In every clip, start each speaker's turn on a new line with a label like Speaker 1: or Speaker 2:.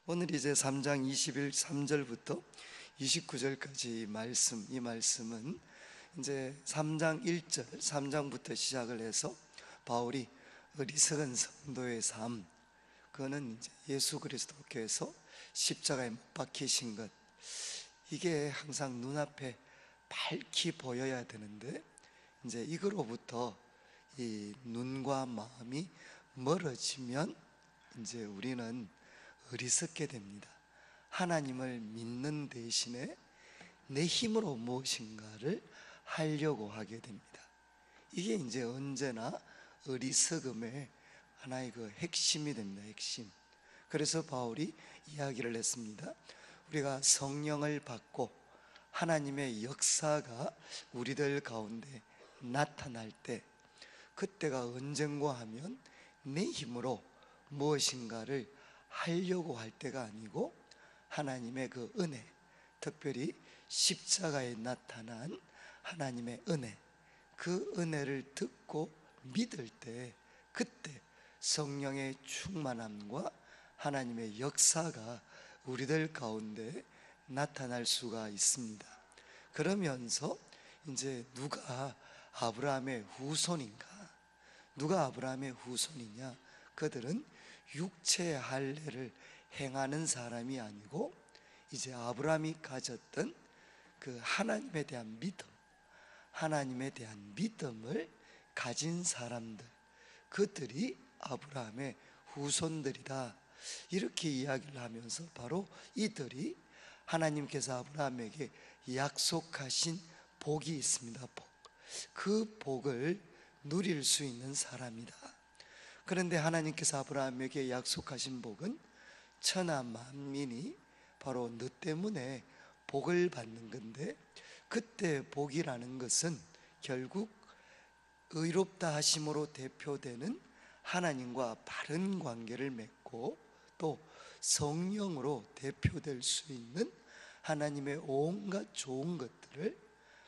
Speaker 1: 오늘 이제 3장 23절부터 29절까지 말씀, 이 말씀은 이제 3장 1절, 3장부터 시작을 해서 바울이 어리석은 성도의 삶, 그거는 이제 예수 그리스도께서 십자가에 못 박히신 것, 이게 항상 눈앞에 밝히 보여야 되는데, 이제 이거로부터 이 눈과 마음이 멀어지면 이제 우리는 어리석게 됩니다. 하나님을 믿는 대신에 내 힘으로 무엇인가를 하려고 하게 됩니다. 이게 이제 언제나 어리석음의 하나의 그 핵심이 됩니다. 핵심. 그래서 바울이 이야기를 했습니다. 우리가 성령을 받고 하나님의 역사가 우리들 가운데 나타날 때, 그때가 언젠가 하면 내 힘으로 무엇인가를 하려고 할 때가 아니고 하나님의 그 은혜, 특별히 십자가에 나타난 하나님의 은혜, 그 은혜를 듣고 믿을 때, 그때 성령의 충만함과 하나님의 역사가 우리들 가운데 나타날 수가 있습니다. 그러면서 이제 누가 아브라함의 후손인가? 누가 아브라함의 후손이냐? 그들은 육체의 할례를 행하는 사람이 아니고 이제 아브라함이 가졌던 그 하나님에 대한 믿음, 하나님에 대한 믿음을 가진 사람들, 그들이 아브라함의 후손들이다, 이렇게 이야기를 하면서 바로 이들이 하나님께서 아브라함에게 약속하신 복이 있습니다. 복. 그 복을 누릴 수 있는 사람이다. 그런데 하나님께서 아브라함에게 약속하신 복은 천하 만민이 바로 너 때문에 복을 받는 건데, 그때 복이라는 것은 결국 의롭다 하심으로 대표되는 하나님과 바른 관계를 맺고 또 성령으로 대표될 수 있는 하나님의 온갖 좋은 것들을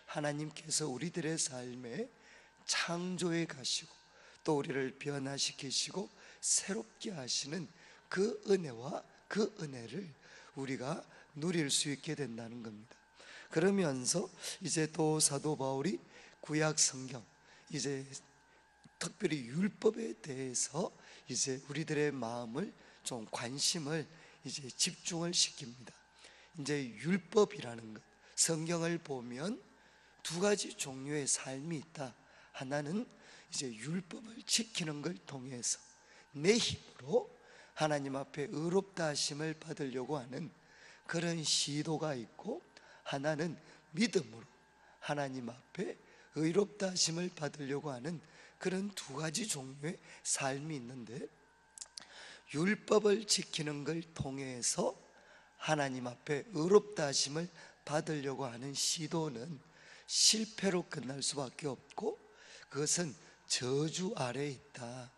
Speaker 1: 하나님께서 우리들의 삶에 창조해 가시고 또 우리를 변화시키시고 새롭게 하시는 그 은혜와 그 은혜를 우리가 누릴 수 있게 된다는 겁니다. 그러면서 이제 또 사도 바울이 구약 성경, 이제 특별히 율법에 대해서 이제 우리들의 마음을 좀 관심을 이제 집중을 시킵니다. 이제 율법이라는 것, 성경을 보면 두 가지 종류의 삶이 있다. 하나는 이제 율법을 지키는 걸 통해서 내 힘으로 하나님 앞에 의롭다 하심을 받으려고 하는 그런 시도가 있고, 하나는 믿음으로 하나님 앞에 의롭다 하심을 받으려고 하는 그런 두 가지 종류의 삶이 있는데, 율법을 지키는 걸 통해서 하나님 앞에 의롭다 하심을 받으려고 하는 시도는 실패로 끝날 수밖에 없고, 그것은 저주 아래에 있다.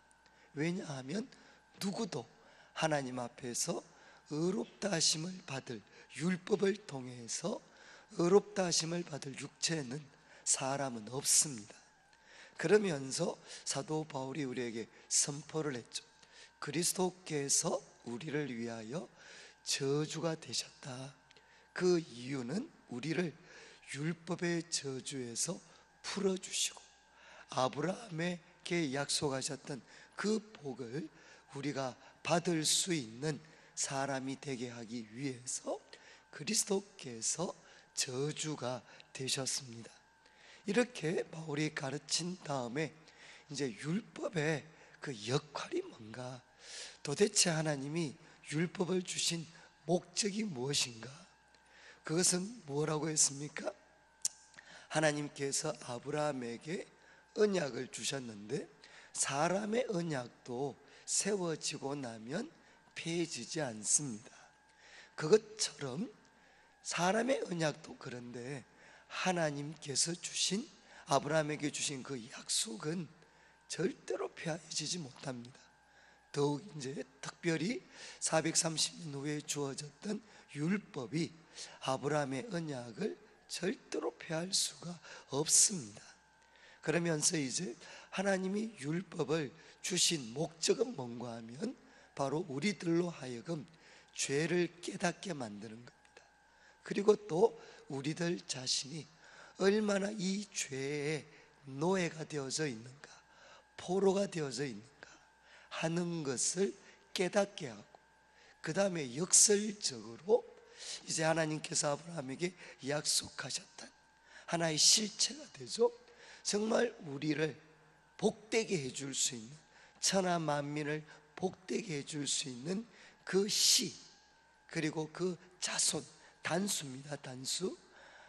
Speaker 1: 왜냐하면 누구도 하나님 앞에서 의롭다 하심을 받을, 율법을 통해서 의롭다 하심을 받을 육체는 사람은 없습니다. 그러면서 사도 바울이 우리에게 선포를 했죠. 그리스도께서 우리를 위하여 저주가 되셨다. 그 이유는 우리를 율법의 저주에서 풀어주시고 아브라함에게 약속하셨던 그 복을 우리가 받을 수 있는 사람이 되게 하기 위해서 그리스도께서 저주가 되셨습니다. 이렇게 바울이 가르친 다음에 이제 율법의 그 역할이 뭔가, 도대체 하나님이 율법을 주신 목적이 무엇인가? 그것은 뭐라고 했습니까? 하나님께서 아브라함에게 언약을 주셨는데 사람의 언약도 세워지고 나면 폐해지지 않습니다. 그것처럼 사람의 언약도 그런데 하나님께서 주신, 아브라함에게 주신 그 약속은 절대로 폐해지지 못합니다. 더욱 이제 특별히 430년 후에 주어졌던 율법이 아브라함의 언약을 절대로 폐할 수가 없습니다. 그러면서 이제 하나님이 율법을 주신 목적은 뭔가 하면 바로 우리들로 하여금 죄를 깨닫게 만드는 겁니다. 그리고 또 우리들 자신이 얼마나 이 죄의 노예가 되어져 있는가, 포로가 되어져 있는가 하는 것을 깨닫게 하고, 그 다음에 역설적으로 이제 하나님께서 아브라함에게 약속하셨던 하나의 실체가 되죠. 정말 우리를 복되게 해줄 수 있는, 천하 만민을 복되게 해줄 수 있는 그 씨, 그리고 그 자손, 단수입니다. 단수.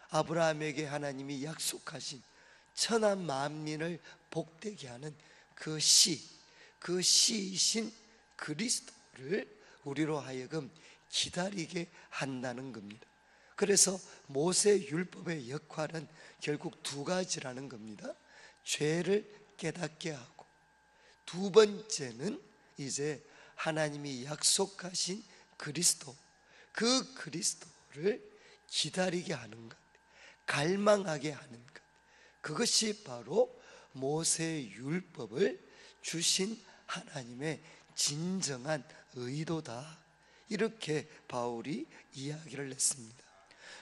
Speaker 1: 아브라함에게 하나님이 약속하신 천하 만민을 복되게 하는 그 씨, 그 씨이신 그리스도를 우리로 하여금 기다리게 한다는 겁니다. 그래서 모세 율법의 역할은 결국 두 가지라는 겁니다. 죄를 깨닫게 하고, 두 번째는 이제 하나님이 약속하신 그리스도, 그 그리스도를 기다리게 하는 것, 갈망하게 하는 것, 그것이 바로 모세 율법을 주신 하나님의 진정한 의도다, 이렇게 바울이 이야기를 했습니다.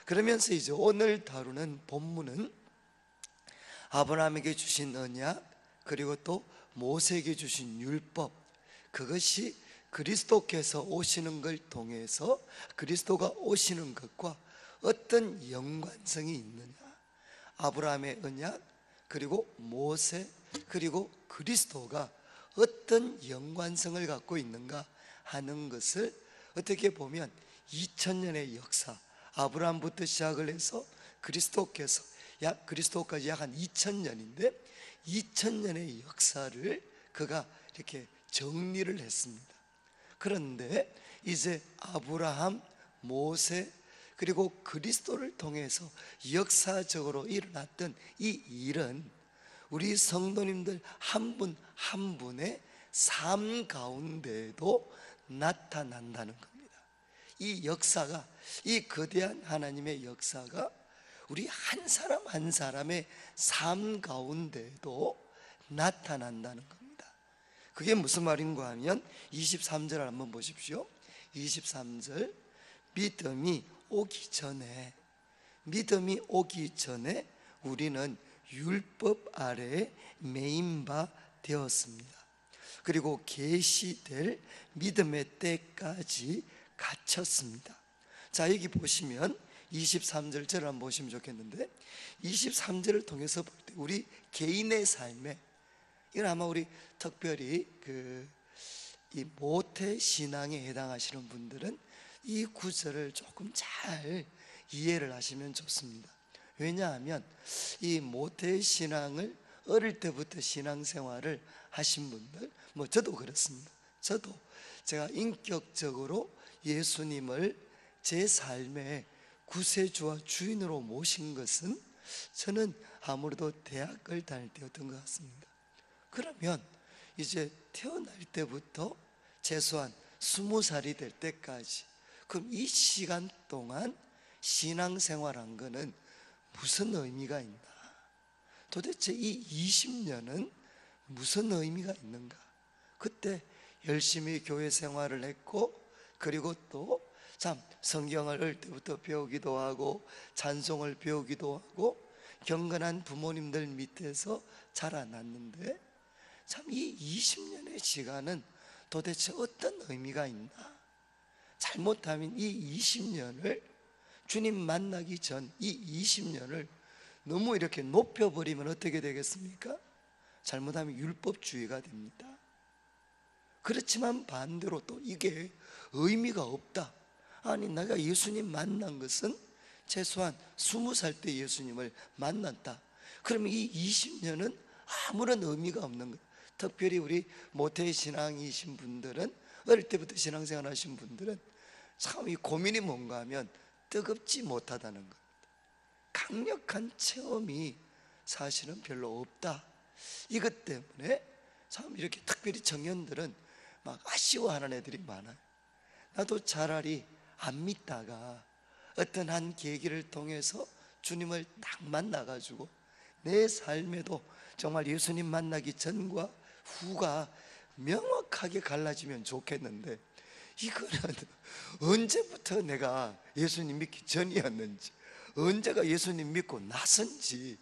Speaker 1: 그러면서 이제 오늘 다루는 본문은 아브라함에게 주신 언약, 그리고 또 모세에게 주신 율법, 그것이 그리스도께서 오시는 걸 통해서 그리스도가 오시는 것과 어떤 연관성이 있느냐, 아브라함의 언약, 그리고 모세, 그리고 그리스도가 어떤 연관성을 갖고 있는가 하는 것을 어떻게 보면 2000년의 역사, 아브라함부터 시작을 해서 그리스도까지 약 한 2000년인데 2000년의 역사를 그가 이렇게 정리를 했습니다. 그런데 이제 아브라함, 모세, 그리고 그리스도를 통해서 역사적으로 일어났던 이 일은 우리 성도님들 한 분 한 분의 삶 가운데에도 나타난다는 겁니다. 이 역사가, 이 거대한 하나님의 역사가 우리 한 사람 한 사람의 삶 가운데에도 나타난다는 겁니다. 그게 무슨 말인가 하면 23절 한번 보십시오. 23절, 믿음이 오기 전에 우리는 율법 아래에 매인 바 되었습니다. 그리고 계시될 믿음의 때까지 갇혔습니다. 자, 여기 보시면 23절 저를 한번 보시면 좋겠는데, 23절을 통해서 볼 때 우리 개인의 삶에, 이건 아마 우리 특별히 이 모태 신앙에 해당하시는 분들은 이 구절을 조금 잘 이해를 하시면 좋습니다. 왜냐하면 이 모태 신앙을 어릴 때부터 신앙생활을 하신 분들, 저도 그렇습니다. 제가 인격적으로 예수님을 제 삶의 구세주와 주인으로 모신 것은 저는 아무래도 대학을 다닐 때였던 것 같습니다. 그러면 이제 태어날 때부터 최소한 20살이 될 때까지, 그럼 이 시간 동안 신앙생활한 거는 무슨 의미가 있나? 도대체 이 20년은 무슨 의미가 있는가? 그때 열심히 교회 생활을 했고, 그리고 또 참 성경을 어릴 때부터 배우기도 하고 찬송을 배우기도 하고 경건한 부모님들 밑에서 자라났는데, 참 이 20년의 시간은 도대체 어떤 의미가 있나? 잘못하면 이 20년을 주님 만나기 전 이 20년을 너무 이렇게 높여버리면 어떻게 되겠습니까? 잘못하면 율법주의가 됩니다. 그렇지만 반대로 또 이게 의미가 없다. 아니, 내가 예수님 만난 것은 최소한 20살 때 예수님을 만났다. 그러면 이 20년은 아무런 의미가 없는 것. 특별히 우리 모태 신앙이신 분들은, 어릴 때부터 신앙생활 하신 분들은 참 이 고민이 뭔가 하면 뜨겁지 못하다는 겁니다. 강력한 체험이 사실은 별로 없다. 이것 때문에 참 이렇게 특별히 청년들은 막 아쉬워하는 애들이 많아요. 나도 차라리 안 믿다가 어떤 한 계기를 통해서 주님을 딱 만나가지고 내 삶에도 정말 예수님 만나기 전과 후가 명확하게 갈라지면 좋겠는데, 이거는 언제부터 내가 예수님 믿기 전이었는지, 언제가 예수님 믿고 나선지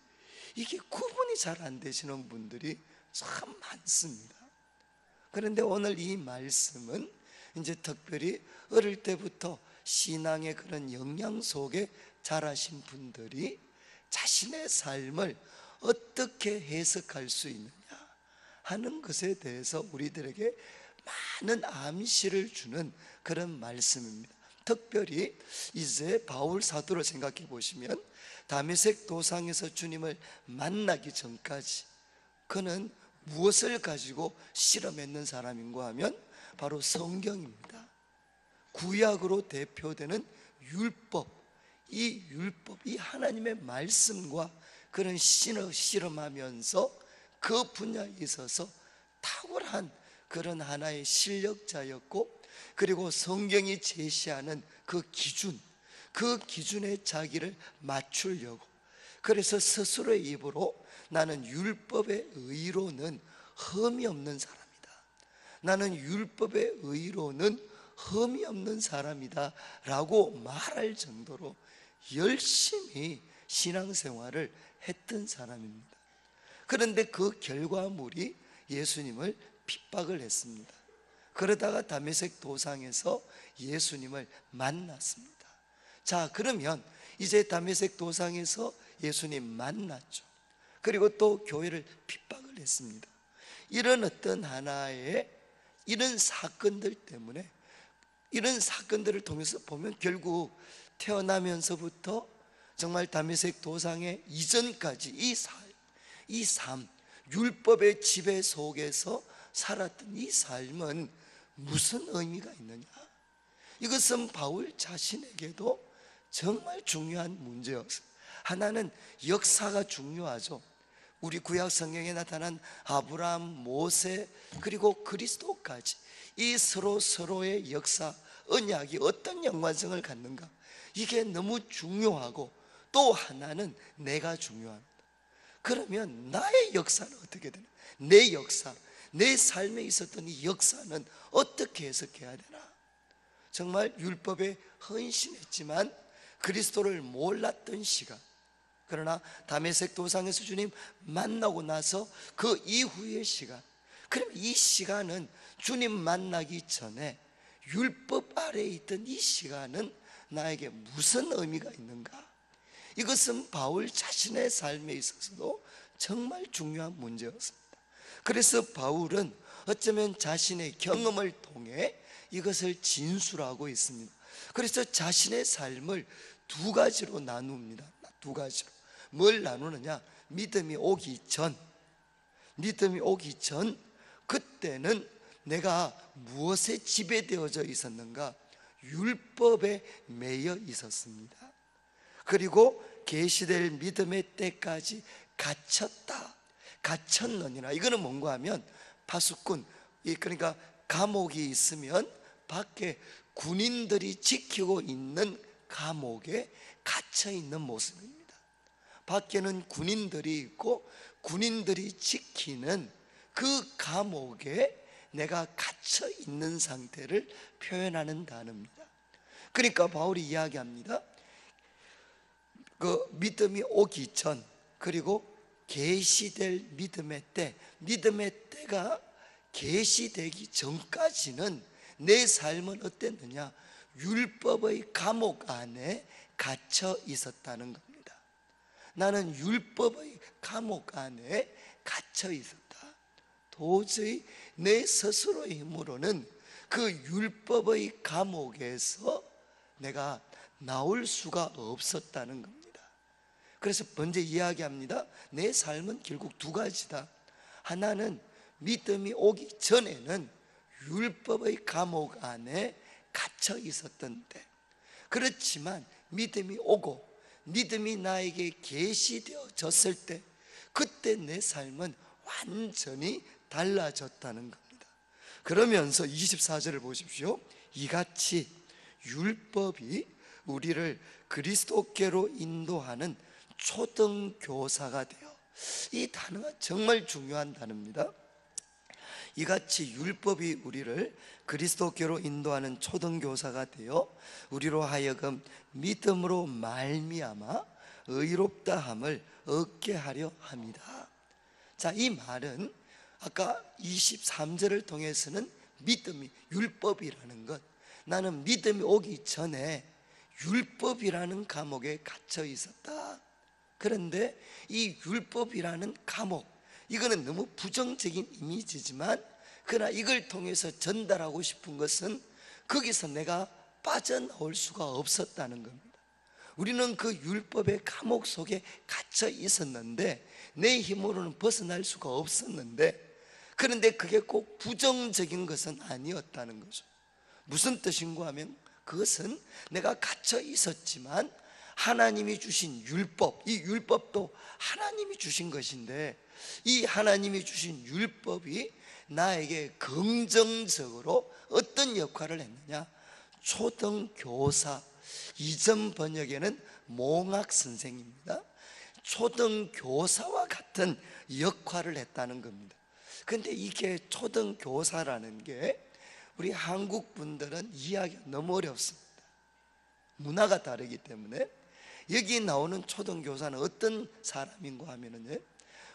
Speaker 1: 이게 구분이 잘 안 되시는 분들이 참 많습니다. 그런데 오늘 이 말씀은 이제 특별히 어릴 때부터 신앙의 그런 영향 속에 자라신 분들이 자신의 삶을 어떻게 해석할 수 있느냐 하는 것에 대해서 우리들에게 많은 암시를 주는 그런 말씀입니다. 특별히 이제 바울 사도를 생각해 보시면 다메섹 도상에서 주님을 만나기 전까지 그는 무엇을 가지고 실험했는 사람인가 하면 바로 성경입니다. 구약으로 대표되는 율법, 이 율법, 이 하나님의 말씀과 그런 신을 실험하면서 그 분야에 있어서 탁월한 그런 하나의 실력자였고, 그리고 성경이 제시하는 그 기준에 자기를 맞추려고, 그래서 스스로의 입으로 나는 율법의 의로는 흠이 없는 사람이다, 나는 율법의 의로는 흠이 없는 사람이다 라고 말할 정도로 열심히 신앙생활을 했던 사람입니다. 그런데 그 결과물이 예수님을 핍박을 했습니다. 그러다가 다메섹 도상에서 예수님을 만났습니다. 자, 그러면 이제 다메섹 도상에서 예수님 만났죠. 그리고 또 교회를 핍박을 했습니다. 이런 어떤 하나의 이런 사건들 때문에, 이런 사건들을 통해서 보면 결국 태어나면서부터 정말 다메섹 도상의 이전까지 이 삶, 율법의 지배 속에서 살았던 이 삶은 무슨 의미가 있느냐? 이것은 바울 자신에게도 정말 중요한 문제였어요. 하나는 역사가 중요하죠. 우리 구약 성경에 나타난 아브라함, 모세, 그리고 그리스도까지 이 서로의 역사, 언약이 어떤 연관성을 갖는가, 이게 너무 중요하고, 또 하나는 내가 중요합니다. 그러면 나의 역사는 어떻게 되나? 내 역사, 내 삶에 있었던 이 역사는 어떻게 해석해야 되나? 정말 율법에 헌신했지만 그리스도를 몰랐던 시간, 그러나 다메섹 도상에서 주님 만나고 나서 그 이후의 시간, 그럼 이 시간은 주님 만나기 전에 율법 아래에 있던 이 시간은 나에게 무슨 의미가 있는가? 이것은 바울 자신의 삶에 있어서도 정말 중요한 문제였습니다. 그래서 바울은 어쩌면 자신의 경험을 통해 이것을 진술하고 있습니다. 그래서 자신의 삶을 두 가지로 나눕니다. 두 가지로. 뭘 나누느냐? 믿음이 오기 전, 그때는 내가 무엇에 지배되어져 있었는가? 율법에 매여 있었습니다. 그리고 계시될 믿음의 때까지 갇혔느니라. 이거는 뭔가 하면 파수꾼, 그러니까 감옥이 있으면 밖에 군인들이 지키고 있는 감옥에 갇혀 있는 모습입니다. 밖에는 군인들이 있고 군인들이 지키는 그 감옥에 내가 갇혀 있는 상태를 표현하는 단어입니다. 그러니까 바울이 이야기합니다. 그 믿음이 오기 전, 그리고 계시될 믿음의 때가 계시되기 전까지는 내 삶은 어땠느냐? 율법의 감옥 안에 갇혀 있었다는 겁니다. 나는 율법의 감옥 안에 갇혀 있었다. 도저히 내 스스로의 힘으로는 그 율법의 감옥에서 내가 나올 수가 없었다는 겁니다. 그래서 먼저 이야기합니다. 내 삶은 결국 두 가지다. 하나는 믿음이 오기 전에는 율법의 감옥 안에 갇혀 있었던 때, 그렇지만 믿음이 오고 믿음이 나에게 계시되어졌을 때, 그때 내 삶은 완전히 달라졌다는 겁니다. 그러면서 24절을 보십시오. 이같이 율법이 우리를 그리스도께로 인도하는 초등교사가 되어, 이 단어가 정말 중요한 단어입니다. 이같이 율법이 우리를 그리스도께로 인도하는 초등교사가 되어 우리로 하여금 믿음으로 말미암아 의롭다함을 얻게 하려 합니다. 자, 이 말은 아까 23절을 통해서는 믿음이, 율법이라는 것, 나는 믿음이 오기 전에 율법이라는 감옥에 갇혀 있었다. 그런데 이 율법이라는 감옥, 이거는 너무 부정적인 이미지지만 그러나 이걸 통해서 전달하고 싶은 것은 거기서 내가 빠져나올 수가 없었다는 겁니다. 우리는 그 율법의 감옥 속에 갇혀 있었는데 내 힘으로는 벗어날 수가 없었는데, 그런데 그게 꼭 부정적인 것은 아니었다는 거죠. 무슨 뜻인가 하면 그것은 내가 갇혀 있었지만 하나님이 주신 율법, 이 율법도 하나님이 주신 것인데 이 하나님이 주신 율법이 나에게 긍정적으로 어떤 역할을 했느냐, 초등교사, 이전 번역에는 몽학선생입니다. 초등교사와 같은 역할을 했다는 겁니다. 근데 이게 초등교사라는 게 우리 한국 분들은 이해하기가 너무 어렵습니다. 문화가 다르기 때문에. 여기 나오는 초등교사는 어떤 사람인가 하면은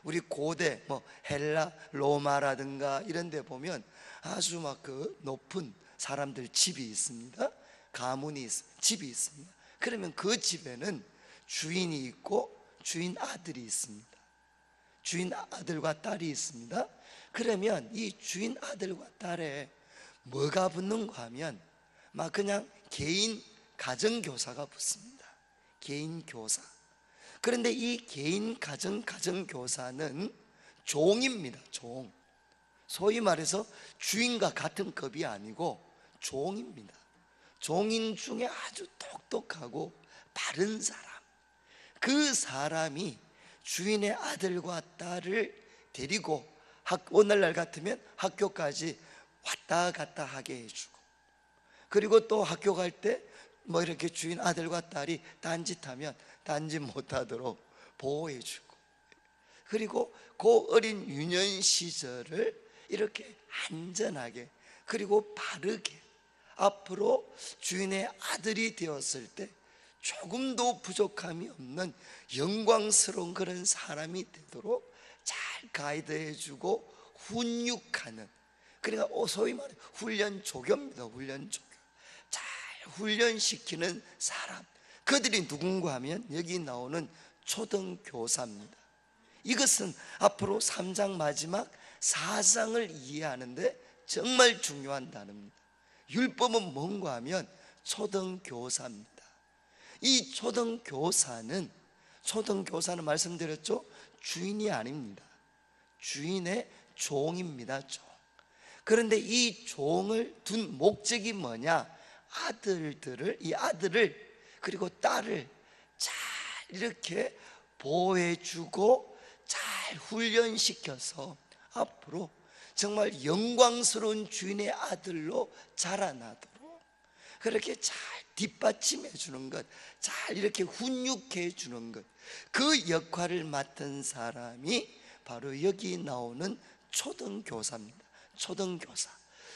Speaker 1: 우리 고대 뭐 헬라, 로마라든가 이런 데 보면 아주 막 그 높은 사람들 집이 있습니다. 가문이 집이 있습니다. 그러면 그 집에는 주인이 있고 주인 아들이 있습니다. 주인 아들과 딸이 있습니다. 그러면 이 주인 아들과 딸에 뭐가 붙는가 하면 막 그냥 개인 가정교사가 붙습니다. 개인 교사. 그런데 이 개인 가정교사는 종입니다. 종. 소위 말해서 주인과 같은 급이 아니고 종입니다. 종인 중에 아주 똑똑하고 바른 사람, 그 사람이 주인의 아들과 딸을 데리고 오늘날 같으면 학교까지 왔다 갔다 하게 해주고, 그리고 또 학교 갈 때 뭐 이렇게 주인 아들과 딸이 딴짓하면 딴짓 못하도록 보호해주고, 그리고 그 어린 유년 시절을 이렇게 안전하게 그리고 바르게 앞으로 주인의 아들이 되었을 때 조금도 부족함이 없는 영광스러운 그런 사람이 되도록 잘 가이드해주고 훈육하는, 그러니까 소위 말해 훈련 조교입니다. 훈련 조교. 잘 훈련시키는 사람, 그들이 누군가 하면 여기 나오는 초등교사입니다. 이것은 앞으로 3장 마지막 4장을 이해하는데 정말 중요한 단어입니다. 율법은 뭔가 하면 초등교사입니다. 이 초등교사는 말씀드렸죠, 주인이 아닙니다. 주인의 종입니다. 종. 그런데 이 종을 둔 목적이 뭐냐, 이 아들을 그리고 딸을 잘 이렇게 보호해주고 잘 훈련시켜서 앞으로 정말 영광스러운 주인의 아들로 자라나도록 그렇게 잘 뒷받침해 주는 것, 잘 이렇게 훈육해 주는 것, 그 역할을 맡은 사람이 바로 여기 나오는 초등교사입니다. 초등교사.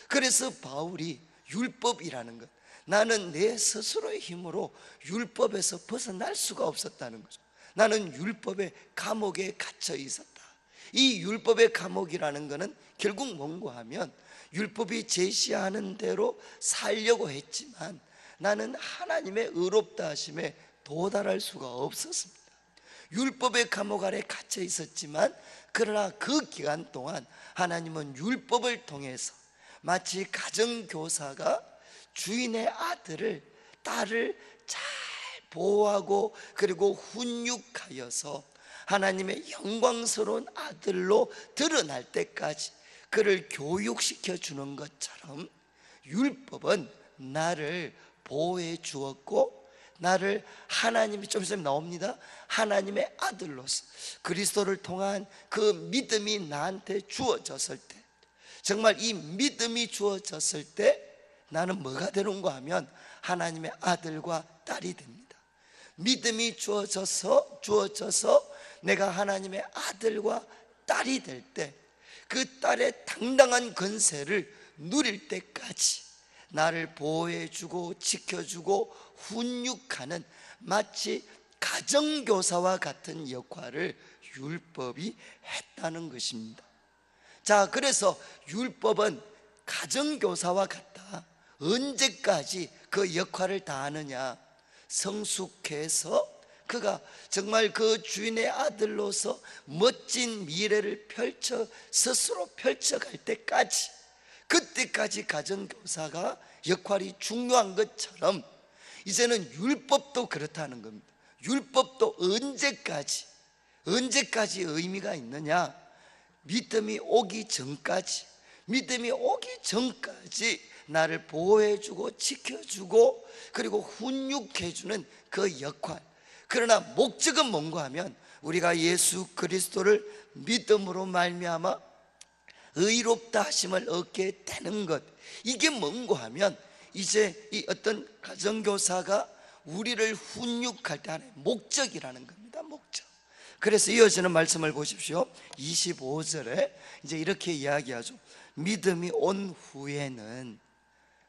Speaker 1: 그래서 바울이 율법이라는 것, 나는 내 스스로의 힘으로 율법에서 벗어날 수가 없었다는 거죠. 나는 율법의 감옥에 갇혀 있었다. 이 율법의 감옥이라는 것은 결국 뭔가 하면 율법이 제시하는 대로 살려고 했지만 나는 하나님의 의롭다 하심에 도달할 수가 없었습니다. 율법의 감옥 아래 갇혀 있었지만 그러나 그 기간 동안 하나님은 율법을 통해서 마치 가정교사가 주인의 아들을, 딸을 잘 보호하고 그리고 훈육하여서 하나님의 영광스러운 아들로 드러날 때까지 그를 교육시켜 주는 것처럼 율법은 나를 보호해 주었고, 나를 하나님이, 좀 있으면 나옵니다, 하나님의 아들로서 그리스도를 통한 그 믿음이 나한테 주어졌을 때, 정말 이 믿음이 주어졌을 때 나는 뭐가 되는가 하면 하나님의 아들과 딸이 됩니다. 믿음이 주어져서 내가 하나님의 아들과 딸이 될 때, 그 딸의 당당한 권세를 누릴 때까지 나를 보호해주고 지켜주고 훈육하는 마치 가정교사와 같은 역할을 율법이 했다는 것입니다. 자, 그래서 율법은 가정교사와 같다. 언제까지 그 역할을 다하느냐? 성숙해서 그가 정말 그 주인의 아들로서 멋진 미래를 스스로 펼쳐갈 때까지, 그때까지 가정교사가 역할이 중요한 것처럼 이제는 율법도 그렇다는 겁니다. 율법도 언제까지 의미가 있느냐? 믿음이 오기 전까지, 나를 보호해주고 지켜주고 그리고 훈육해주는 그 역할. 그러나 목적은 뭔가 하면 우리가 예수 그리스도를 믿음으로 말미암아 의롭다 하심을 얻게 되는 것. 이게 뭔가 하면 이제 이 어떤 가정교사가 우리를 훈육할 때 하나의 목적이라는 겁니다. 목적. 그래서 이어지는 말씀을 보십시오. 25절에 이제 이렇게 이야기하죠. 믿음이 온 후에는,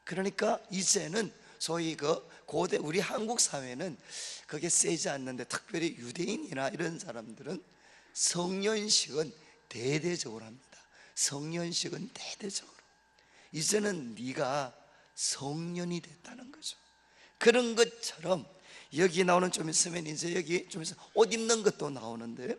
Speaker 1: 그러니까 이제는 소위 그 고대 우리 한국 사회는 그게 세지 않는데, 특별히 유대인이나 이런 사람들은 성년식은 대대적으로 합니다. 성년식은 대대적으로. 이제는 네가 성년이 됐다는 거죠. 그런 것처럼 여기 나오는, 좀 있으면 이제 여기 좀 있으면 옷 입는 것도 나오는데,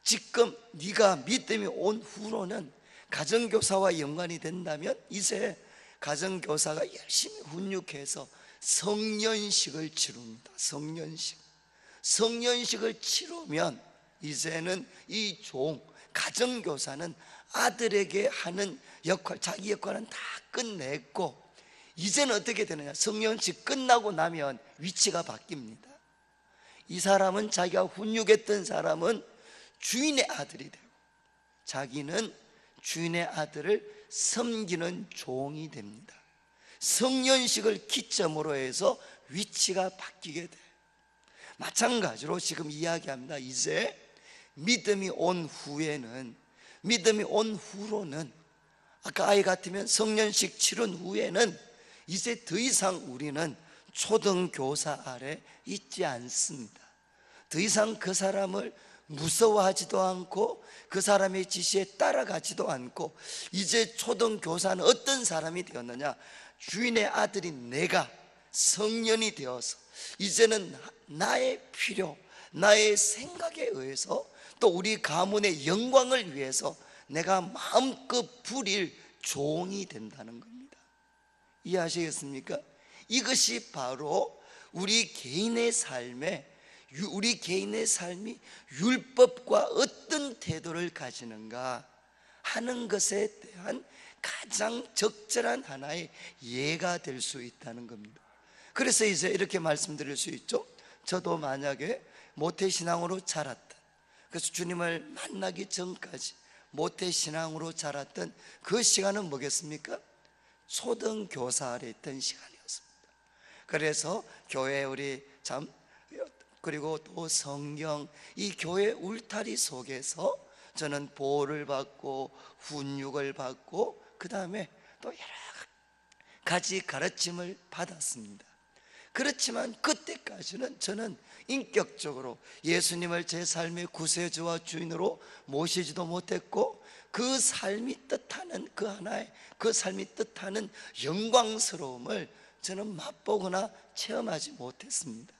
Speaker 1: 지금 네가 믿음이 온 후로는 가정교사와 연관이 된다면 이제 가정교사가 열심히 훈육해서 성년식을 치릅니다. 성년식을 치르면 이제는 이 가정교사는 아들에게 하는 역할, 자기 역할은 다 끝냈고, 이제는 어떻게 되느냐? 성년식 끝나고 나면 위치가 바뀝니다. 이 사람은, 자기가 훈육했던 사람은 주인의 아들이 되고, 자기는 주인의 아들을 섬기는 종이 됩니다. 성년식을 기점으로 해서 위치가 바뀌게 돼요. 마찬가지로 지금 이야기합니다. 이제 믿음이 온 후로는, 아까 아이 같으면 성년식 치른 후에는 이제 더 이상 우리는 초등교사 아래 있지 않습니다. 더 이상 그 사람을 무서워하지도 않고 그 사람의 지시에 따라가지도 않고, 이제 초등교사는 어떤 사람이 되었느냐? 주인의 아들인 내가 성년이 되어서 이제는 나의 필요, 나의 생각에 의해서, 또 우리 가문의 영광을 위해서 내가 마음껏 부릴 종이 된다는 겁니다. 이해하시겠습니까? 이것이 바로 우리 개인의 삶이 율법과 어떤 태도를 가지는가 하는 것에 대한 가장 적절한 하나의 예가 될 수 있다는 겁니다. 그래서 이제 이렇게 말씀드릴 수 있죠. 저도 만약에 모태신앙으로 자랐던, 그래서 주님을 만나기 전까지 모태신앙으로 자랐던 그 시간은 뭐겠습니까? 초등교사 아래 있던 시간이었습니다. 그래서 교회 그리고 또 성경, 이 교회 울타리 속에서 저는 보호를 받고 훈육을 받고 그 다음에 또 여러 가지 가르침을 받았습니다. 그렇지만 그때까지는 저는 인격적으로 예수님을 제 삶의 구세주와 주인으로 모시지도 못했고, 그 삶이 뜻하는 그 삶이 뜻하는 영광스러움을 저는 맛보거나 체험하지 못했습니다.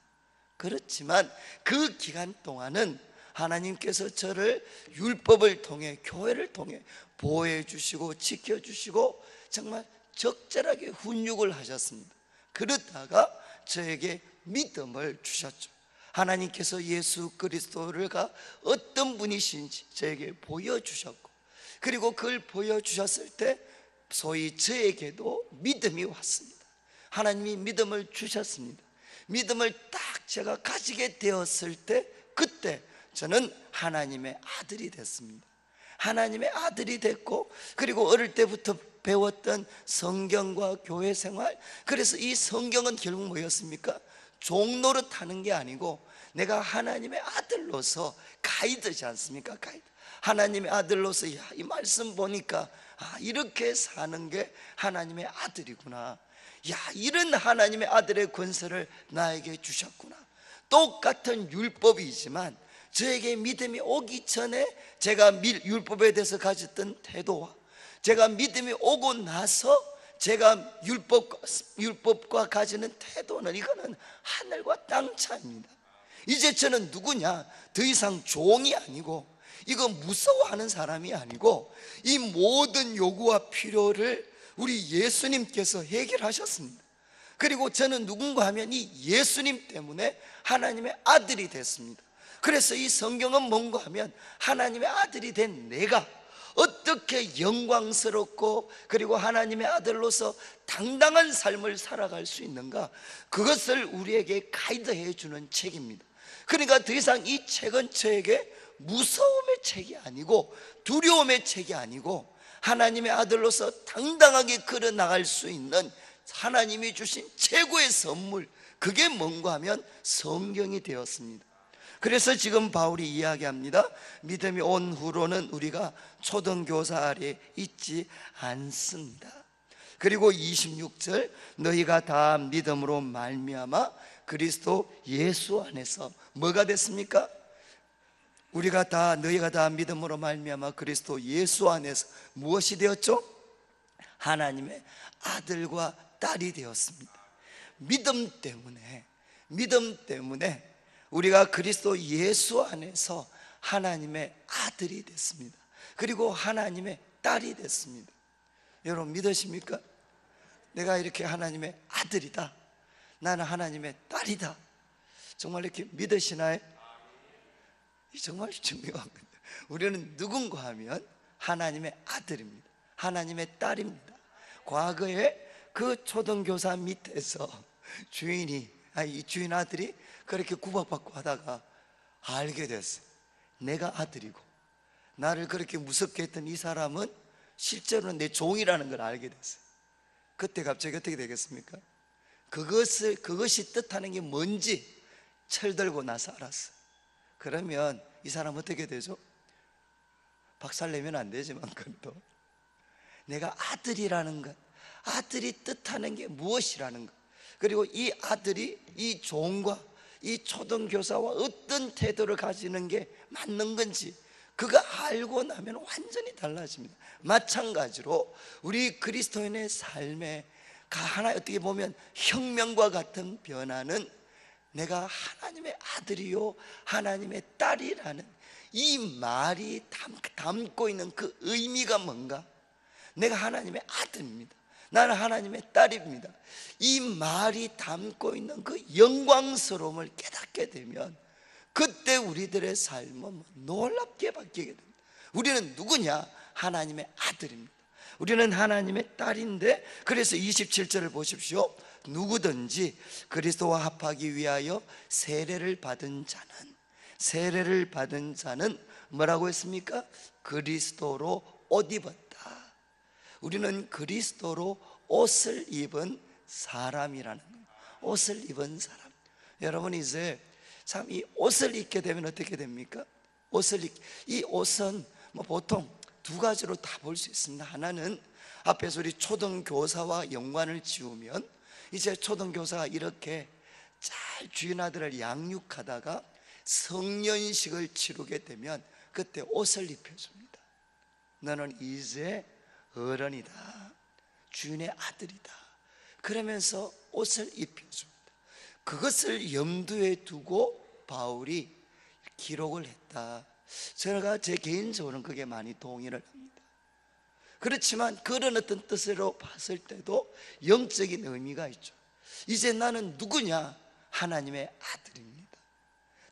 Speaker 1: 그렇지만 그 기간 동안은 하나님께서 저를 율법을 통해, 교회를 통해 보호해 주시고 지켜주시고 정말 적절하게 훈육을 하셨습니다. 그러다가 저에게 믿음을 주셨죠. 하나님께서 예수 그리스도가 어떤 분이신지 저에게 보여주셨고, 그리고 그걸 보여주셨을 때 소위 저에게도 믿음이 왔습니다. 하나님이 믿음을 주셨습니다. 믿음을 딱 제가 가지게 되었을 때, 그때 저는 하나님의 아들이 됐습니다. 하나님의 아들이 됐고, 그리고 어릴 때부터 배웠던 성경과 교회 생활, 그래서 이 성경은 결국 뭐였습니까? 종노릇 하는 게 아니고 내가 하나님의 아들로서 가이드지 않습니까? 가이드. 하나님의 아들로서 이 말씀 보니까 이렇게 사는 게 하나님의 아들이구나. 이런 하나님의 아들의 권세를 나에게 주셨구나. 똑같은 율법이지만 저에게 믿음이 오기 전에 제가 율법에 대해서 가졌던 태도와 제가 믿음이 오고 나서 제가 율법과 가지는 태도는, 이거는 하늘과 땅 차이입니다. 이제 저는 누구냐? 더 이상 종이 아니고, 이거 무서워하는 사람이 아니고, 이 모든 요구와 필요를 우리 예수님께서 해결하셨습니다. 그리고 저는 누군가 하면 이 예수님 때문에 하나님의 아들이 됐습니다. 그래서 이 성경은 뭔가 하면 하나님의 아들이 된 내가 어떻게 영광스럽고 그리고 하나님의 아들로서 당당한 삶을 살아갈 수 있는가, 그것을 우리에게 가이드해 주는 책입니다. 그러니까 더 이상 이 책은 저에게 무서움의 책이 아니고 두려움의 책이 아니고 하나님의 아들로서 당당하게 걸어나갈 수 있는 하나님이 주신 최고의 선물, 그게 뭔가 하면 성경이 되었습니다. 그래서 지금 바울이 이야기합니다. 믿음이 온 후로는 우리가 초등교사 아래 있지 않습니다. 그리고 26절, 너희가 다 믿음으로 말미암아 그리스도 예수 안에서 뭐가 됐습니까? 너희가 다 믿음으로 말미암아 그리스도 예수 안에서 무엇이 되었죠? 하나님의 아들과 딸이 되었습니다. 믿음 때문에 우리가 그리스도 예수 안에서 하나님의 아들이 됐습니다. 그리고 하나님의 딸이 됐습니다. 여러분 믿으십니까? 내가 이렇게 하나님의 아들이다, 나는 하나님의 딸이다, 정말 이렇게 믿으시나요? 정말 중요한 겁니다. 우리는 누군가 하면 하나님의 아들입니다. 하나님의 딸입니다. 과거에 그 초등교사 밑에서 이 주인 아들이 그렇게 구박받고 하다가 알게 됐어요. 내가 아들이고 나를 그렇게 무섭게 했던 이 사람은 실제로는 내 종이라는 걸 알게 됐어요. 그때 갑자기 어떻게 되겠습니까? 그것이 뜻하는 게 뭔지 철들고 나서 알았어요. 그러면 이 사람 어떻게 되죠? 박살내면 안 되지만, 그래도 내가 아들이라는 것, 아들이 뜻하는 게 무엇이라는 것, 그리고 이 아들이 이 종과 이 초등교사와 어떤 태도를 가지는 게 맞는 건지 그거 알고 나면 완전히 달라집니다. 마찬가지로 우리 그리스도인의 삶에 하나 어떻게 보면 혁명과 같은 변화는, 내가 하나님의 아들이요 하나님의 딸이라는 이 말이 담고 있는 그 의미가 뭔가, 내가 하나님의 아들입니다, 나는 하나님의 딸입니다, 이 말이 담고 있는 그 영광스러움을 깨닫게 되면 그때 우리들의 삶은 놀랍게 바뀌게 됩니다. 우리는 누구냐? 하나님의 아들입니다. 우리는 하나님의 딸인데, 그래서 27절을 보십시오. 누구든지 그리스도와 합하기 위하여 세례를 받은 자는 뭐라고 했습니까? 그리스도로 옷 입었다. 우리는 그리스도로 옷을 입은 사람이라는 거예요. 옷을 입은 사람. 여러분 이제 참 이 옷을 입게 되면 어떻게 됩니까? 이 옷은 보통 두 가지로 다 볼 수 있습니다. 하나는 앞에서 우리 초등교사와 연관을 지으면, 이제 초등교사가 이렇게 잘 주인 아들을 양육하다가 성년식을 치르게 되면 그때 옷을 입혀줍니다. 너는 이제 어른이다, 주인의 아들이다, 그러면서 옷을 입혀줍니다. 그것을 염두에 두고 바울이 기록을 했다. 제가 제 개인적으로는 그게 많이 동의를 합니다. 그렇지만 그런 어떤 뜻으로 봤을 때도 영적인 의미가 있죠. 이제 나는 누구냐? 하나님의 아들입니다.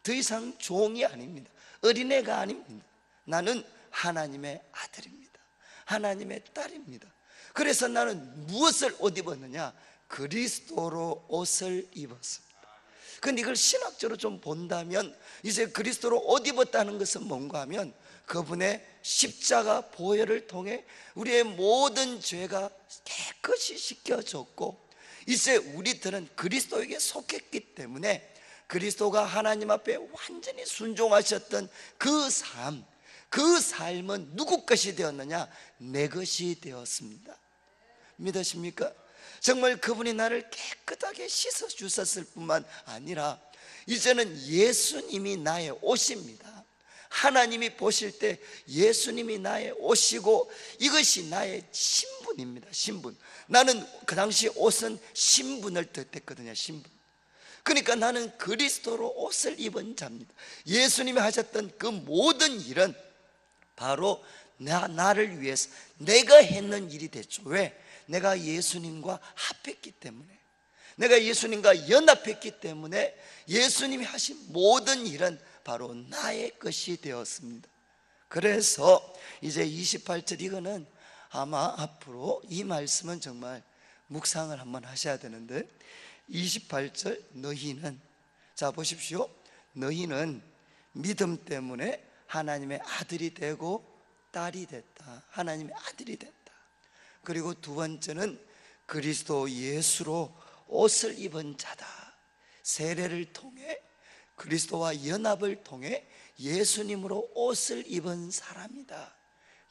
Speaker 1: 더 이상 종이 아닙니다. 어린애가 아닙니다. 나는 하나님의 아들입니다. 하나님의 딸입니다. 그래서 나는 무엇을 옷 입었느냐? 그리스도로 옷을 입었습니다. 근데 이걸 신학적으로 좀 본다면, 이제 그리스도로 옷 입었다는 것은 뭔가 하면 그분의 십자가 보혈을 통해 우리의 모든 죄가 깨끗이 씻겨졌고, 이제 우리들은 그리스도에게 속했기 때문에 그리스도가 하나님 앞에 완전히 순종하셨던 그 삶, 그 삶은 누구 것이 되었느냐? 내 것이 되었습니다. 믿으십니까? 정말 그분이 나를 깨끗하게 씻어 주셨을 뿐만 아니라 이제는 예수님이 나의 옷입니다. 하나님이 보실 때 예수님이 나의 옷이고 이것이 나의 신분입니다. 신분. 나는 그 당시 옷은 신분을 뜻했거든요. 신분. 그러니까 나는 그리스도로 옷을 입은 자입니다. 예수님이 하셨던 그 모든 일은 바로 나를 위해서 내가 했는 일이 됐죠. 왜? 내가 예수님과 합했기 때문에, 내가 예수님과 연합했기 때문에 예수님이 하신 모든 일은 바로 나의 것이 되었습니다. 그래서 이제 28절 이거는 아마 앞으로 이 말씀은 정말 묵상을 한번 하셔야 되는데, 28절 너희는, 자 보십시오. 너희는 믿음 때문에 하나님의 아들이 되고 딸이 됐다. 하나님의 아들이 됐다. 그리고 두 번째는 그리스도 예수로 옷을 입은 자다. 세례를 통해 그리스도와 연합을 통해 예수님으로 옷을 입은 사람이다.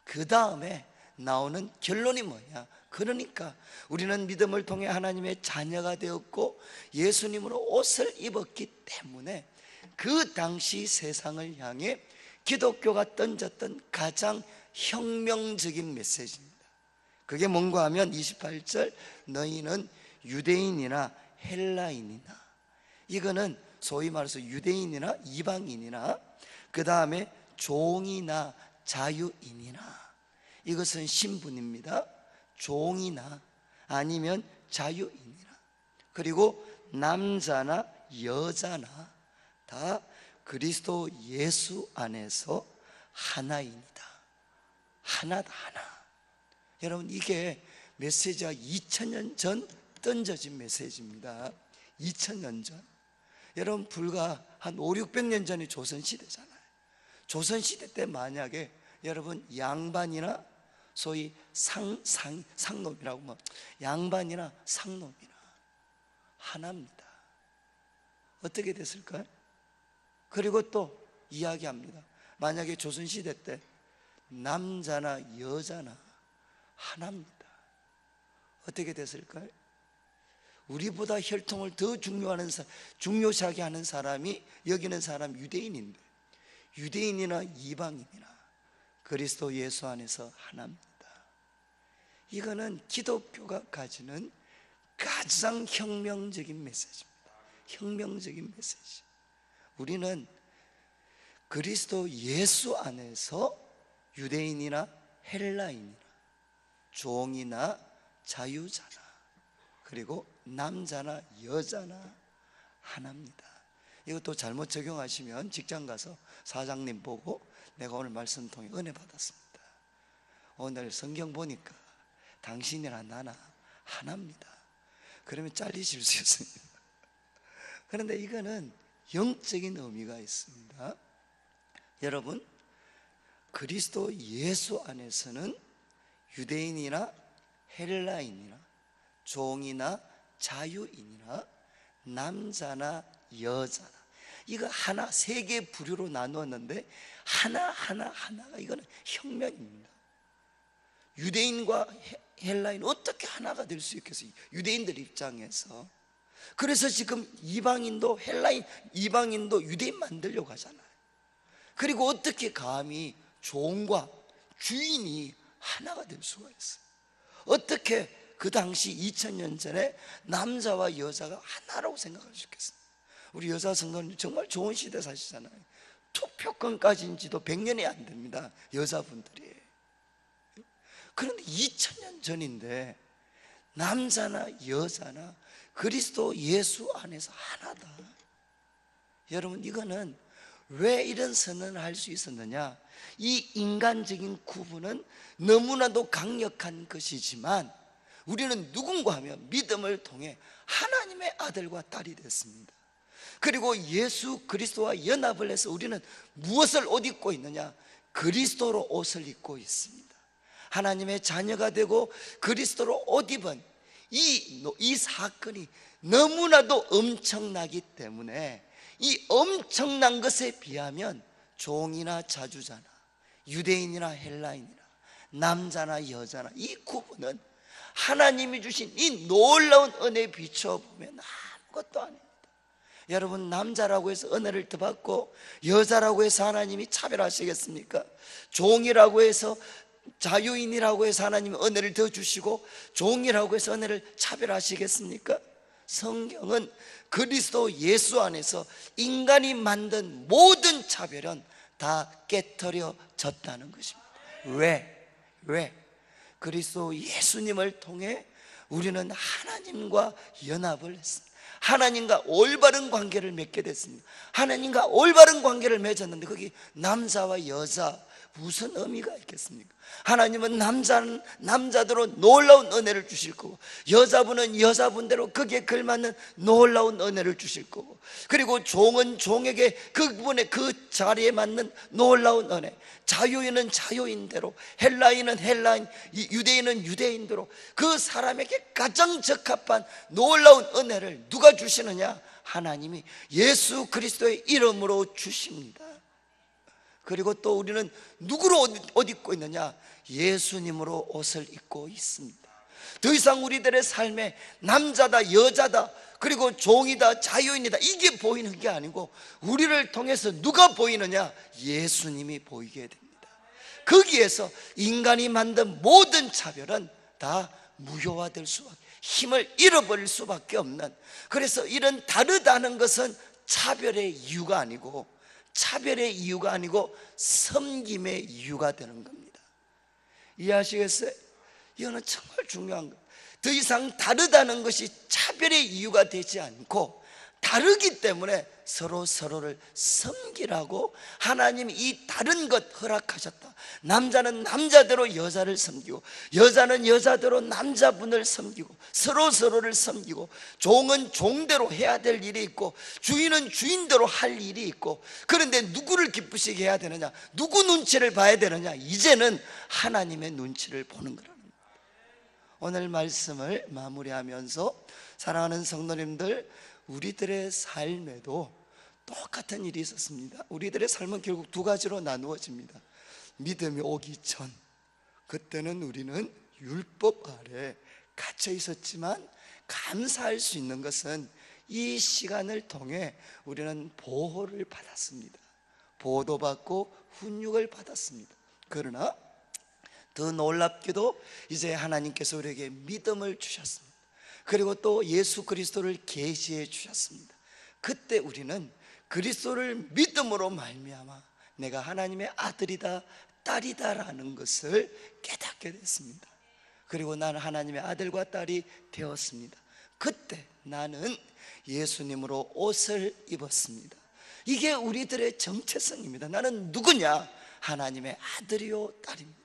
Speaker 1: 그 다음에 나오는 결론이 뭐냐? 그러니까 우리는 믿음을 통해 하나님의 자녀가 되었고 예수님으로 옷을 입었기 때문에 그 당시 세상을 향해 기독교가 던졌던 가장 혁명적인 메시지입니다. 그게 뭔가 하면 28절 너희는 유대인이나 헬라인이나, 이거는 소위 말해서 유대인이나 이방인이나 그 다음에 종이나 자유인이나, 이것은 신분입니다. 종이나 아니면 자유인이나, 그리고 남자나 여자나 다 그리스도 예수 안에서 하나입니다. 하나다, 하나. 여러분, 이게 메시지가 2000년 전 던져진 메시지입니다. 2000년 전. 여러분, 불과 한 5, 600년 전이 조선시대잖아요. 조선시대 때 만약에 여러분 양반이나 소위 상놈이라고 뭐 양반이나 상놈이나 하나입니다. 어떻게 됐을까요? 그리고 또 이야기합니다. 만약에 조선시대 때 남자나 여자나 하나입니다. 어떻게 됐을까요? 우리보다 혈통을 더 중요시하게 하는 사람이, 여기는 사람 유대인인데, 유대인이나 이방인이나 그리스도 예수 안에서 하나입니다. 이거는 기독교가 가지는 가장 혁명적인 메시지입니다. 혁명적인 메시지. 우리는 그리스도 예수 안에서 유대인이나 헬라인이나 종이나 자유자나 그리고 남자나 여자나 하나입니다. 이것도 잘못 적용하시면 직장 가서 사장님 보고 내가 오늘 말씀 통해 은혜 받았습니다. 오늘 성경 보니까 당신이나 나나 하나입니다. 그러면 잘리실 수 있습니다. 그런데 이거는 영적인 의미가 있습니다. 여러분, 그리스도 예수 안에서는 유대인이나 헬라인이나 종이나 자유인이나 남자나 여자나, 이거 하나, 세 개의 부류로 나누었는데 하나가 이거는 혁명입니다. 유대인과 헬라인 어떻게 하나가 될 수 있겠어요? 유대인들 입장에서. 그래서 지금 이방인도 헬라인, 이방인도 유대인 만들려고 하잖아요. 그리고 어떻게 감히 종과 주인이 하나가 될 수가 있어요? 어떻게 그 당시 2000년 전에 남자와 여자가 하나라고 생각할 수 있겠습니까? 우리 여자 성도님 정말 좋은 시대 사시잖아요. 투표권까지인지도 100년이 안 됩니다, 여자분들이. 그런데 2000년 전인데 남자나 여자나 그리스도 예수 안에서 하나다. 여러분, 이거는 왜 이런 선언을 할 수 있었느냐? 이 인간적인 구분은 너무나도 강력한 것이지만 우리는 누군가 하면 믿음을 통해 하나님의 아들과 딸이 됐습니다. 그리고 예수 그리스도와 연합을 해서 우리는 무엇을 옷 입고 있느냐? 그리스도로 옷을 입고 있습니다. 하나님의 자녀가 되고 그리스도로 옷 입은 이 사건이 너무나도 엄청나기 때문에 이 엄청난 것에 비하면 종이나 자주자나 유대인이나 헬라인이나 남자나 여자나 이 구분은 하나님이 주신 이 놀라운 은혜에 비춰보면 아무것도 아닙니다. 여러분, 남자라고 해서 은혜를 더 받고 여자라고 해서 하나님이 차별하시겠습니까? 종이라고 해서, 자유인이라고 해서 하나님이 은혜를 더 주시고 종이라고 해서 은혜를 차별하시겠습니까? 성경은 그리스도 예수 안에서 인간이 만든 모든 차별은 다 깨트려졌다는 것입니다. 왜? 그리스도 예수님을 통해 우리는 하나님과 연합을 했습니다. 하나님과 올바른 관계를 맺게 됐습니다. 하나님과 올바른 관계를 맺었는데 거기 남자와 여자 무슨 의미가 있겠습니까? 하나님은 남자대로 놀라운 은혜를 주실 거고, 여자분은 여자분대로 거기에 걸맞는 놀라운 은혜를 주실 거고, 그리고 종은 종에게 그분의 그 자리에 맞는 놀라운 은혜, 자유인은 자유인대로, 헬라인은 헬라인, 유대인은 유대인대로 그 사람에게 가장 적합한 놀라운 은혜를 누가 주시느냐? 하나님이 예수 그리스도의 이름으로 주십니다. 그리고 또 우리는 누구로 옷 입고 있느냐? 예수님으로 옷을 입고 있습니다. 더 이상 우리들의 삶에 남자다 여자다 그리고 종이다 자유인이다 이게 보이는 게 아니고 우리를 통해서 누가 보이느냐? 예수님이 보이게 됩니다. 거기에서 인간이 만든 모든 차별은 다 무효화될 수밖에, 힘을 잃어버릴 수밖에 없는, 그래서 이런 다르다는 것은 차별의 이유가 아니고 섬김의 이유가 되는 겁니다. 이해하시겠어요? 이거는 정말 중요한 거예요. 더 이상 다르다는 것이 차별의 이유가 되지 않고 다르기 때문에 서로를 섬기라고 하나님이 이 다른 것 허락하셨다. 남자는 남자대로 여자를 섬기고 여자는 여자대로 남자분을 섬기고 서로를 섬기고, 종은 종대로 해야 될 일이 있고 주인은 주인대로 할 일이 있고, 그런데 누구를 기쁘시게 해야 되느냐? 누구 눈치를 봐야 되느냐? 이제는 하나님의 눈치를 보는 거라는 거예요. 오늘 말씀을 마무리하면서 사랑하는 성도님들, 우리들의 삶에도 똑같은 일이 있었습니다. 우리들의 삶은 결국 두 가지로 나누어집니다. 믿음이 오기 전, 그때는 우리는 율법 아래 갇혀 있었지만 감사할 수 있는 것은 이 시간을 통해 우리는 보호를 받았습니다. 보호도 받고 훈육을 받았습니다. 그러나 더 놀랍게도 이제 하나님께서 우리에게 믿음을 주셨습니다. 그리고 또 예수 그리스도를 계시해 주셨습니다. 그때 우리는 그리스도를 믿음으로 말미암아 내가 하나님의 아들이다 딸이다라는 것을 깨닫게 됐습니다. 그리고 나는 하나님의 아들과 딸이 되었습니다. 그때 나는 예수님으로 옷을 입었습니다. 이게 우리들의 정체성입니다. 나는 누구냐? 하나님의 아들이요 딸입니다.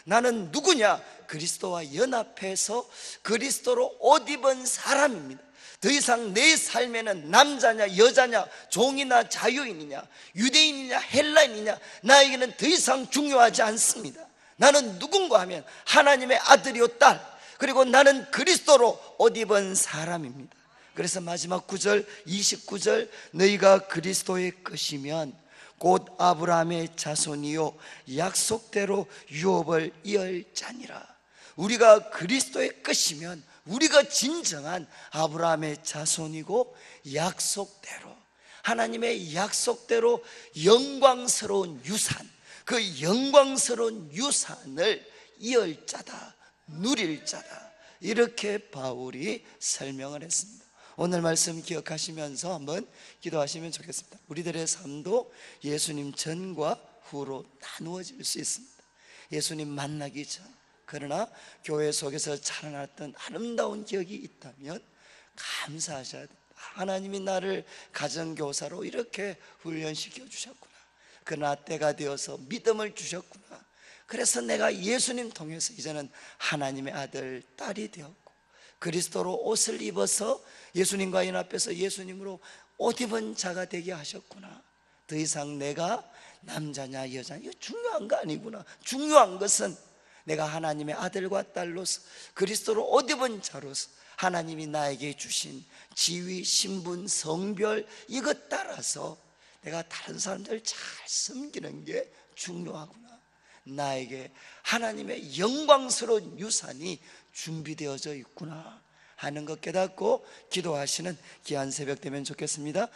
Speaker 1: 나는 누구냐? 그리스도와 연합해서 그리스도로 옷 입은 사람입니다. 더 이상 내 삶에는 남자냐 여자냐 종이나 자유인이냐 유대인이냐 헬라인이냐 나에게는 더 이상 중요하지 않습니다. 나는 누군가 하면 하나님의 아들이요 딸, 그리고 나는 그리스도로 옷 입은 사람입니다. 그래서 마지막 9절 29절 너희가 그리스도의 것이면 곧 아브라함의 자손이요 약속대로 유업을 이을 자니라. 우리가 그리스도의 것이면 우리가 진정한 아브라함의 자손이고 약속대로, 하나님의 약속대로 영광스러운 유산, 그 영광스러운 유산을 이을 자다, 누릴 자다, 이렇게 바울이 설명을 했습니다. 오늘 말씀 기억하시면서 한번 기도하시면 좋겠습니다. 우리들의 삶도 예수님 전과 후로 나누어질 수 있습니다. 예수님 만나기 전, 그러나 교회 속에서 자라났던 아름다운 기억이 있다면 감사하셔야 됩니다. 하나님이 나를 가정교사로 이렇게 훈련시켜 주셨구나. 그러나 때가 되어서 믿음을 주셨구나. 그래서 내가 예수님 통해서 이제는 하나님의 아들, 딸이 되었고 그리스도로 옷을 입어서 예수님과 연합해서 예수님으로 옷 입은 자가 되게 하셨구나. 더 이상 내가 남자냐 여자냐 이거 중요한 거 아니구나. 중요한 것은 내가 하나님의 아들과 딸로서 그리스도로 옷 입은 자로서 하나님이 나에게 주신 지위, 신분, 성별 이것 따라서 내가 다른 사람들을 잘 섬기는 게 중요하구나. 나에게 하나님의 영광스러운 유산이 준비되어져 있구나 하는 것 깨닫고 기도하시는 귀한 새벽 되면 좋겠습니다.